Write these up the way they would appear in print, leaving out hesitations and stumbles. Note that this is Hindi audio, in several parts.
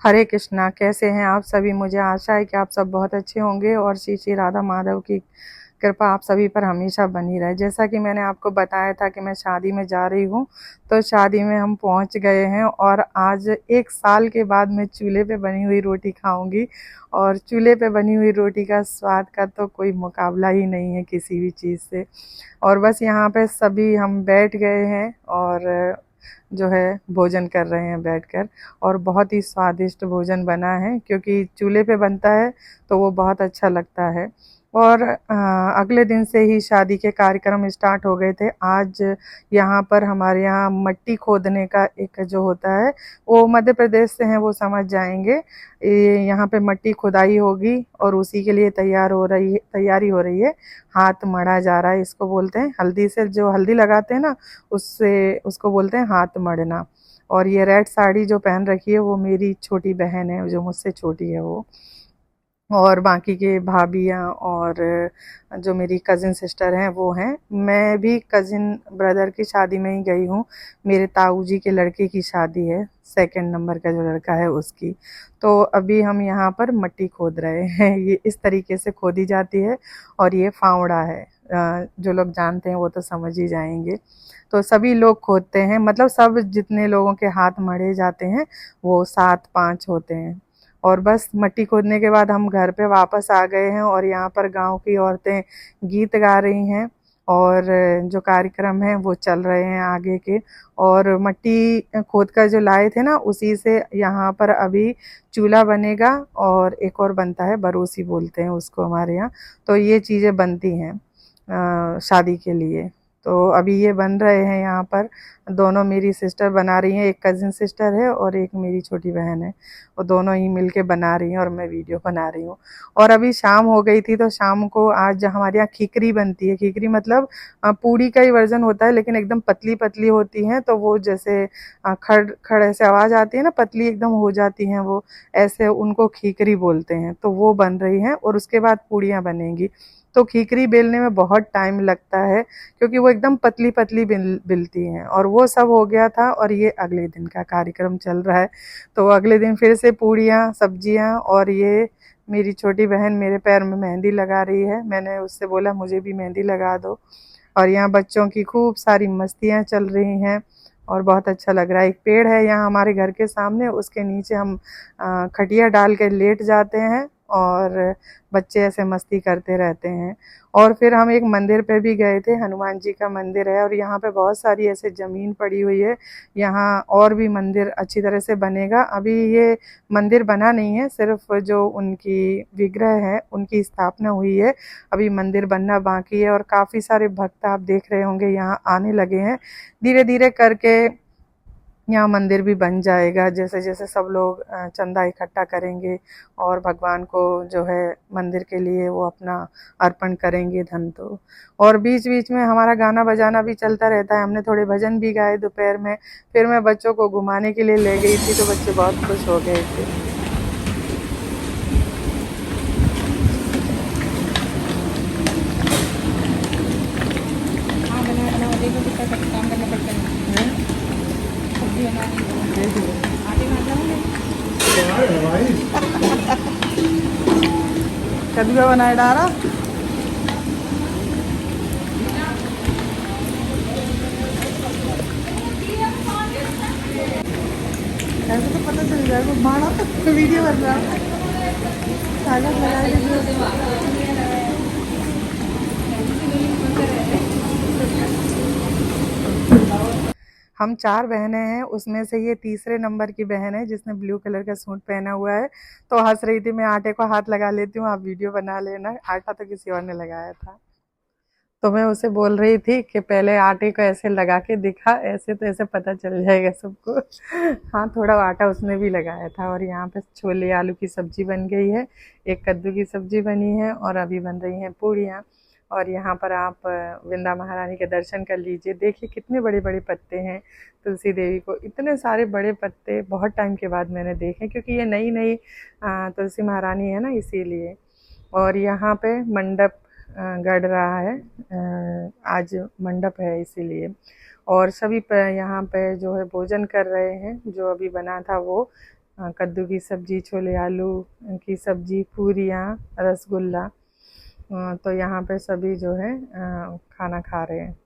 हरे कृष्णा। कैसे हैं आप सभी? मुझे आशा है कि आप सब बहुत अच्छे होंगे और श्री श्री राधा माधव की कृपा आप सभी पर हमेशा बनी रहे। जैसा कि मैंने आपको बताया था कि मैं शादी में जा रही हूँ, तो शादी में हम पहुँच गए हैं और आज 1 साल के बाद मैं चूल्हे पे बनी हुई रोटी खाऊंगी। और चूल्हे पे बनी हुई रोटी का स्वाद का तो कोई मुकाबला ही नहीं है किसी भी चीज़ से। और बस यहाँ पे सभी हम बैठ गए हैं और जो है भोजन कर रहे हैं बैठकर। और बहुत ही स्वादिष्ट भोजन बना है, क्योंकि चूल्हे पे बनता है तो वो बहुत अच्छा लगता है। और अगले दिन से ही शादी के कार्यक्रम स्टार्ट हो गए थे। आज यहाँ पर हमारे यहाँ मट्टी खोदने का एक जो होता है, वो मध्य प्रदेश से हैं, वो समझ जाएंगे। यहाँ पे मट्टी खुदाई होगी और उसी के लिए तैयारी हो रही है। हाथ मढ़ा जा रहा है, इसको बोलते हैं हल्दी से, जो हल्दी लगाते हैं ना, उससे उसको बोलते हैं हाथ मढ़ना। और ये रेड साड़ी जो पहन रखी है वो मेरी छोटी बहन है, जो मुझसे छोटी है वो। और बाकी के भाभियाँ और जो मेरी कज़िन सिस्टर हैं वो हैं। मैं भी कज़िन ब्रदर की शादी में ही गई हूँ। मेरे ताऊ जी के लड़के की शादी है, सेकंड नंबर का जो लड़का है उसकी। तो अभी हम यहाँ पर मट्टी खोद रहे हैं। ये इस तरीके से खोदी जाती है और ये फावड़ा है। जो लोग जानते हैं वो तो समझ ही जाएंगे। तो सभी लोग खोदते हैं, मतलब सब जितने लोगों के हाथ मढ़े जाते हैं वो 7-5 होते हैं। और बस मट्टी खोदने के बाद हम घर पे वापस आ गए हैं और यहाँ पर गांव की औरतें गीत गा रही हैं और जो कार्यक्रम है वो चल रहे हैं आगे के। और मट्टी खोद कर जो लाए थे ना, उसी से यहाँ पर अभी चूल्हा बनेगा। और एक और बनता है, बरोसी बोलते हैं उसको हमारे यहाँ। तो ये चीज़ें बनती हैं शादी के लिए। तो अभी ये बन रहे हैं यहाँ पर। दोनों मेरी सिस्टर बना रही हैं, एक कज़िन सिस्टर है और एक मेरी छोटी बहन है। वो दोनों ही मिलके बना रही हैं और मैं वीडियो बना रही हूँ। और अभी शाम हो गई थी, तो शाम को आज हमारे यहाँ खिकरी बनती है। खिकरी मतलब पूड़ी का ही वर्जन होता है, लेकिन एकदम पतली पतली होती हैं। तो वो जैसे खड़ खड़ ऐसे आवाज़ आती है ना, पतली एकदम हो जाती हैं वो, ऐसे उनको खिकरी बोलते हैं। तो वो बन रही हैं और उसके बाद पूड़ियाँ बनेंगी। तो खिकरी बेलने में बहुत टाइम लगता है, क्योंकि वो एकदम पतली पतली बिलती हैं। और वो सब हो गया था और ये अगले दिन का कार्यक्रम चल रहा है। तो अगले दिन फिर से पूड़ियाँ, सब्जियाँ। और ये मेरी छोटी बहन मेरे पैर में मेहंदी लगा रही है। मैंने उससे बोला मुझे भी मेहंदी लगा दो। और यहाँ बच्चों की खूब सारी मस्तियाँ चल रही हैं और बहुत अच्छा लग रहा है। एक पेड़ है यहाँ हमारे घर के सामने, उसके नीचे हम खटिया डाल के लेट जाते हैं और बच्चे ऐसे मस्ती करते रहते हैं। और फिर हम एक मंदिर पे भी गए थे, हनुमान जी का मंदिर है और यहाँ पे बहुत सारी ऐसे ज़मीन पड़ी हुई है। यहाँ और भी मंदिर अच्छी तरह से बनेगा। अभी ये मंदिर बना नहीं है, सिर्फ जो उनकी विग्रह है उनकी स्थापना हुई है। अभी मंदिर बनना बाकी है और काफ़ी सारे भक्त आप देख रहे होंगे यहाँ आने लगे हैं। धीरे धीरे करके यहाँ मंदिर भी बन जाएगा, जैसे जैसे सब लोग चंदा इकट्ठा करेंगे और भगवान को जो है मंदिर के लिए वो अपना अर्पण करेंगे धन। तो और बीच बीच में हमारा गाना बजाना भी चलता रहता है। हमने थोड़े भजन भी गाए दोपहर में। फिर मैं बच्चों को घुमाने के लिए ले गई थी, तो बच्चे बहुत खुश हो गए थे। हाँ बना बनाओ, देखो कितना काम करना पड़ता है। सब्जी बनानी आटे में कद्दू बनाए डारा। ऐसे तो पता चल जाएगा माड़ा वीडियो बन रहा है। कागज हम 4 बहनें हैं, उसमें से ये तीसरे नंबर की बहन है जिसने ब्लू कलर का सूट पहना हुआ है। तो हंस रही थी, मैं आटे को हाथ लगा लेती हूँ, आप वीडियो बना लेना। आटा तो किसी और ने लगाया था। तो मैं उसे बोल रही थी कि पहले आटे को ऐसे लगा के दिखा, ऐसे तो ऐसे पता चल जाएगा सबको। हाँ, थोड़ा आटा उसने भी लगाया था। और यहाँ पे छोले आलू की सब्जी बन गई है, एक कद्दू की सब्जी बनी है और अभी बन रही हैं पूड़ियाँ। और यहाँ पर आप वृंदा महारानी के दर्शन कर लीजिए। देखिए कितने बड़े बड़े पत्ते हैं तुलसी देवी को। इतने सारे बड़े पत्ते बहुत टाइम के बाद मैंने देखे, क्योंकि ये नई नई तुलसी महारानी है ना, इसीलिए। और यहाँ पे मंडप गड़ रहा है, आज मंडप है इसीलिए। और सभी पे यहाँ पे जो है भोजन कर रहे हैं, जो अभी बना था वो। कद्दू की सब्जी, छोले आलू की सब्जी, पूरियाँ, रसगुल्ला। तो यहाँ पे सभी जो है खाना खा रहे हैं।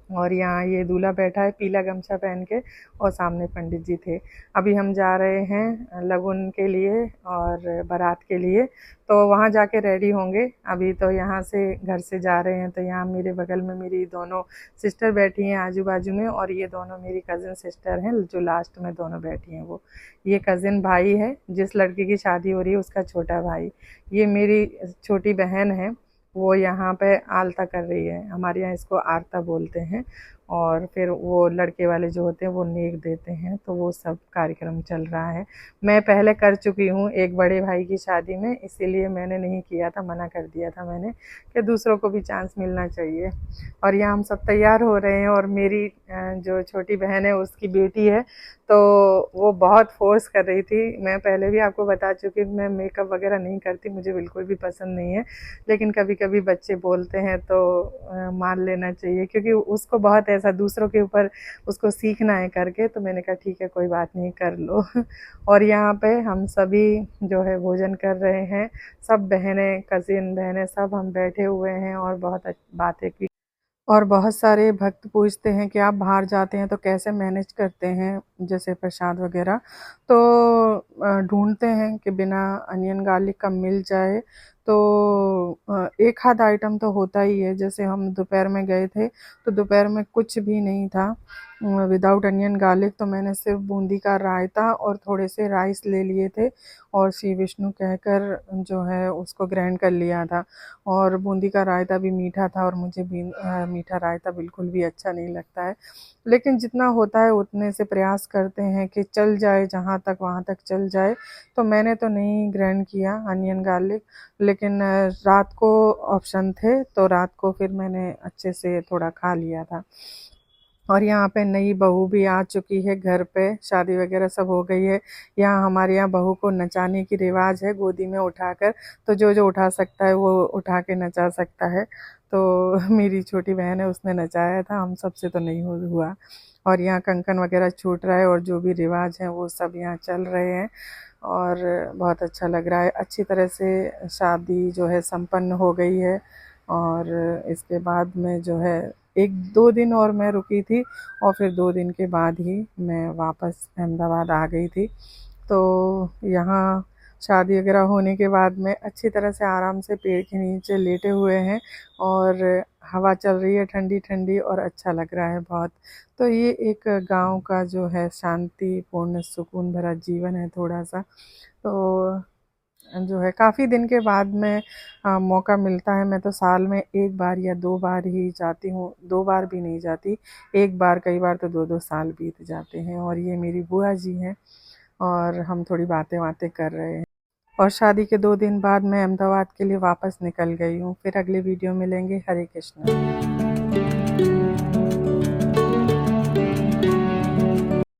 और यहाँ ये दूल्हा बैठा है पीला गमछा पहन के, और सामने पंडित जी थे। अभी हम जा रहे हैं लगन के लिए और बारात के लिए, तो वहाँ जाके रेडी होंगे। अभी तो यहाँ से घर से जा रहे हैं। तो यहाँ मेरे बगल में मेरी दोनों सिस्टर बैठी हैं आजू बाजू में, और ये दोनों मेरी कज़न सिस्टर हैं जो लास्ट में दोनों बैठी हैं। वो ये कज़न भाई है, जिस लड़की की शादी हो रही है उसका छोटा भाई। ये मेरी छोटी बहन है, वो यहाँ पे आलता कर रही है। हमारे यहाँ इसको आरता बोलते हैं। और फिर वो लड़के वाले जो होते हैं वो नेक देते हैं। तो वो सब कार्यक्रम चल रहा है। मैं पहले कर चुकी हूँ एक बड़े भाई की शादी में, इसीलिए मैंने नहीं किया था, मना कर दिया था मैंने कि दूसरों को भी चांस मिलना चाहिए। और यहाँ हम सब तैयार हो रहे हैं, और मेरी जो छोटी बहन है उसकी बेटी है, तो वो बहुत फोर्स कर रही थी। मैं पहले भी आपको बता चुकी हूँ मैं मेकअप वगैरह नहीं करती, मुझे बिल्कुल भी पसंद नहीं है। लेकिन कभी कभी बच्चे बोलते हैं तो मान लेना चाहिए, क्योंकि उसको बहुत ऐसा दूसरों के ऊपर उसको सीखना है करके। तो मैंने कहा ठीक है, कोई बात नहीं, कर लो। और यहाँ पे हम सभी जो है भोजन कर रहे हैं। सब बहनें, कज़िन बहनें, सब हम बैठे हुए हैं और बहुत बातें की। और बहुत सारे भक्त पूछते हैं कि आप बाहर जाते हैं तो कैसे मैनेज करते हैं, जैसे प्रसाद वगैरह। तो ढूंढते हैं कि बिना अनियन गार्लिक का मिल जाए। तो एक आध आइटम तो होता ही है। जैसे हम दोपहर में गए थे तो दोपहर में कुछ भी नहीं था विदाउट अनियन गार्लिक। तो मैंने सिर्फ बूंदी का रायता और थोड़े से राइस ले लिए थे, और श्री विष्णु कहकर जो है उसको ग्राइंड कर लिया था। और बूंदी का रायता भी मीठा था, और मुझे भी मीठा रायता बिल्कुल भी अच्छा नहीं लगता है। लेकिन जितना होता है उतने से प्रयास करते हैं कि चल जाए, जहाँ तक वहाँ तक चल जाए। तो मैंने तो नहीं ग्राइंड किया अनियन गार्लिक, लेकिन रात को ऑप्शन थे तो रात को फिर मैंने अच्छे से थोड़ा खा लिया था। और यहाँ पे नई बहू भी आ चुकी है घर पे, शादी वगैरह सब हो गई है। यहाँ हमारे यहाँ बहू को नचाने की रिवाज है, गोदी में उठाकर। तो जो जो उठा सकता है वो उठा के नचा सकता है। तो मेरी छोटी बहन है, उसने नचाया था, हम सबसे तो नहीं हुआ। और यहाँ कंकन वगैरह छूट रहा है, और जो भी रिवाज हैं वो सब यहाँ चल रहे हैं। और बहुत अच्छा लग रहा है। अच्छी तरह से शादी जो है संपन्न हो गई है। और इसके बाद में जो है 1-2 दिन और मैं रुकी थी, और फिर 2 दिन के बाद ही मैं वापस अहमदाबाद आ गई थी। तो यहाँ शादी वगैरह होने के बाद में अच्छी तरह से आराम से पेड़ के नीचे लेटे हुए हैं, और हवा चल रही है ठंडी ठंडी, और अच्छा लग रहा है बहुत। तो ये एक गांव का जो है शांतिपूर्ण सुकून भरा जीवन है थोड़ा सा। तो जो है काफ़ी दिन के बाद में मौका मिलता है। मैं तो साल में 1 बार या 2 बार ही जाती हूँ, 2 बार भी नहीं जाती, 1 बार, कई बार तो 2-2 साल बीत जाते हैं। और ये मेरी बुआ जी हैं, और हम थोड़ी बातें बातें कर रहे हैं। और शादी के 2 दिन बाद मैं अहमदाबाद के लिए वापस निकल गई हूँ। फिर अगले वीडियो मिलेंगे। हरे कृष्णा।